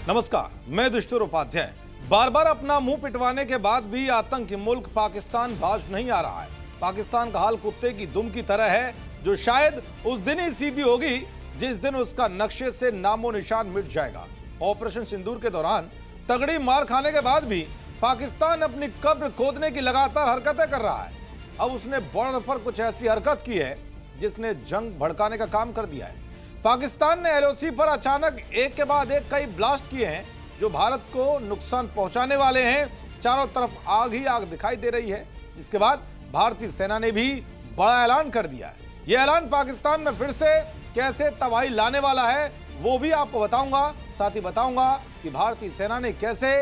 नमस्कार, मैं दुष्टुर उपाध्याय। बार बार अपना मुंह पिटवाने के बाद भी आतंकी मुल्क पाकिस्तान बाज नहीं आ रहा है। पाकिस्तान का हाल कुत्ते की दुम की तरह है, जो शायद उस दिन ही सीधी होगी जिस दिन उसका नक्शे से नामो निशान मिट जाएगा। ऑपरेशन सिंदूर के दौरान तगड़ी मार खाने के बाद भी पाकिस्तान अपनी कब्र खोदने की लगातार हरकतें कर रहा है। अब उसने बॉर्डर पर कुछ ऐसी हरकत की है जिसने जंग भड़काने का काम कर दिया है। पाकिस्तान ने एलओसी पर अचानक एक के बाद एक कई ब्लास्ट किए हैं जो भारत को नुकसान पहुंचाने वाले हैं। चारों तरफ आग ही आग दिखाई दे रही है, जिसके बाद भारतीय सेना ने भी बड़ा ऐलान कर दिया है। यह ऐलान पाकिस्तान में फिर से कैसे तबाही लाने वाला है वो भी आपको बताऊंगा। साथ ही बताऊंगा कि भारतीय सेना ने कैसे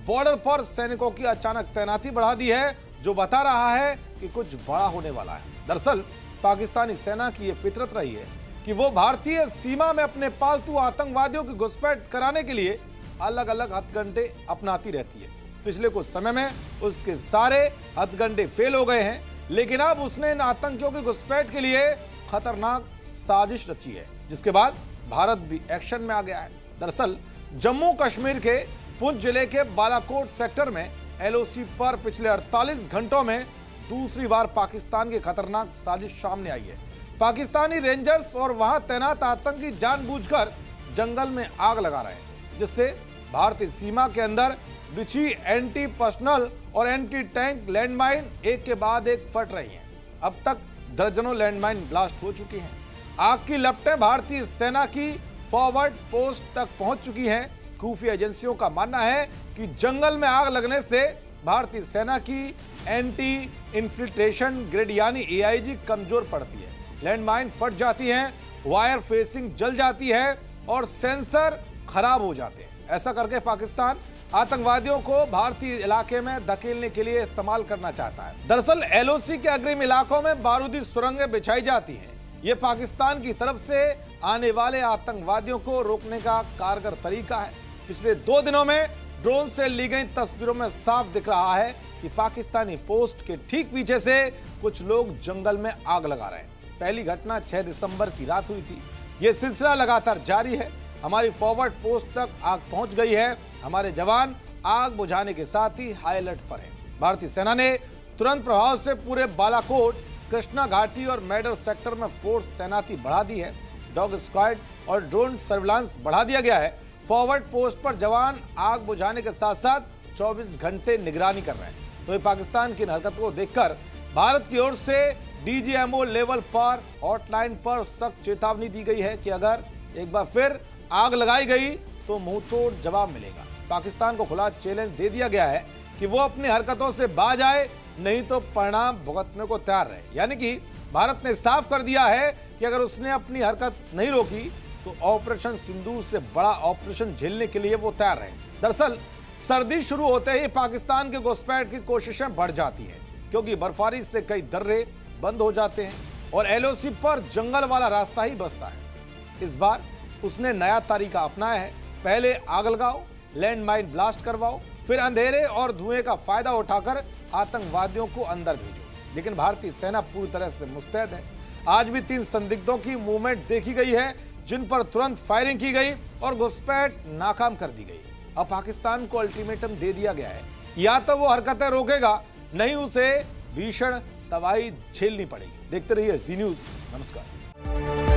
बॉर्डर पर सैनिकों की अचानक तैनाती बढ़ा दी है, जो बता रहा है कि कुछ बड़ा होने वाला है। दरअसल पाकिस्तानी सेना की यह फितरत रही है कि वो भारतीय सीमा में अपने पालतू आतंकवादियों की घुसपैठ कराने के लिए अलग अलग हथकंडे अपनाती रहती है। पिछले कुछ समय में उसके सारे हथकंडे फेल हो गए हैं, लेकिन अब उसने इन आतंकियों की घुसपैठ के लिए खतरनाक साजिश रची है, जिसके बाद भारत भी एक्शन में आ गया है। दरअसल जम्मू कश्मीर के पुंछ जिले के बालाकोट सेक्टर में एलओसी पर पिछले 48 घंटों में दूसरी बार पाकिस्तान की खतरनाक साजिश सामने आई है। पाकिस्तानी रेंजर्स और वहां तैनात आतंकी जानबूझकर जंगल में आग लगा रहे हैं, जिससे भारतीय सीमा के अंदर बिछी एंटी पर्सनल और एंटी टैंक लैंडमाइन एक के बाद एक फट रही हैं। अब तक दर्जनों लैंडमाइन ब्लास्ट हो चुकी हैं। आग की लपटें भारतीय सेना की फॉरवर्ड पोस्ट तक पहुंच चुकी हैं। खुफिया एजेंसियों का मानना है कि जंगल में आग लगने से भारतीय सेना की एंटी इन्फिल्ट्रेशन ग्रिड यानी एआईजी कमजोर पड़ती है। लैंडमाइन फट जाती हैं, वायर फेसिंग जल जाती है और सेंसर खराब हो जाते हैं। ऐसा करके पाकिस्तान आतंकवादियों को भारतीय इलाके में धकेलने के लिए इस्तेमाल करना चाहता है। दरअसल एलओसी के अग्रिम इलाकों में बारूदी सुरंगें बिछाई जाती हैं। यह पाकिस्तान की तरफ से आने वाले आतंकवादियों को रोकने का कारगर तरीका है। पिछले 2 दिनों में ड्रोन से ली गई तस्वीरों में साफ दिख रहा है कि पाकिस्तानी पोस्ट के ठीक पीछे से कुछ लोग जंगल में आग लगा रहे हैं। पहली घटना 6 दिसंबर की रात हुई थी। यह सिलसिला लगातार जारी है। हमारी फॉरवर्ड पोस्ट तक आग पहुंच गई है। हमारे जवान आग बुझाने के साथ ही हाई अलर्ट पर हैं। भारतीय सेना ने तुरंत प्रभाव से पूरे बालाकोट, कृष्णा घाटी और मैडर सेक्टर में फोर्स तैनाती बढ़ा दी है। डॉग स्क्वाड और ड्रोन सर्विलांस बढ़ा दिया गया है। फॉरवर्ड पोस्ट पर जवान आग बुझाने के साथ साथ 24 घंटे निगरानी कर रहे हैं। तो ये पाकिस्तान की हरकत को देखकर भारत की ओर से डीजीएमओ लेवल पर हॉटलाइन पर सख्त चेतावनी दी गई है कि अगर एक बार फिर आग लगाई गई तो मुंहतोड़ जवाब मिलेगा। पाकिस्तान को खुला चैलेंज दे दिया गया है कि वो अपनी हरकतों से बाज आए, नहीं तो परिणाम भुगतने को तैयार रहे। यानी कि भारत ने साफ कर दिया है कि अगर उसने अपनी हरकत नहीं रोकी तो ऑपरेशन सिंदूर से बड़ा ऑपरेशन झेलने के लिए वो तैयार रहे। दरअसल सर्दी शुरू होते ही पाकिस्तान के घुसपैठ की कोशिशें बढ़ जाती हैं, क्योंकि बर्फबारी से कई दर्रे बंद हो जाते हैं और एलओसी पर जंगल वाला रास्ता ही बचता है। इस बार उसने नया तरीका अपनाया है। पहले आग लगाओ, लैंडमाइन ब्लास्ट करवाओ, फिर अंधेरे और धुएं का फायदा उठाकर आतंकवादियों को अंदर भेजो। लेकिन भारतीय सेना पूरी तरह से मुस्तैद है। आज भी 3 संदिग्धों की मूवमेंट देखी गई है, जिन पर तुरंत फायरिंग की गई और घुसपैठ नाकाम कर दी गई। अब पाकिस्तान को अल्टीमेटम दे दिया गया है, या तो वो हरकतें रोकेगा, नहीं उसे भीषण तबाही झेलनी पड़ेगी। देखते रहिए जी न्यूज़। नमस्कार।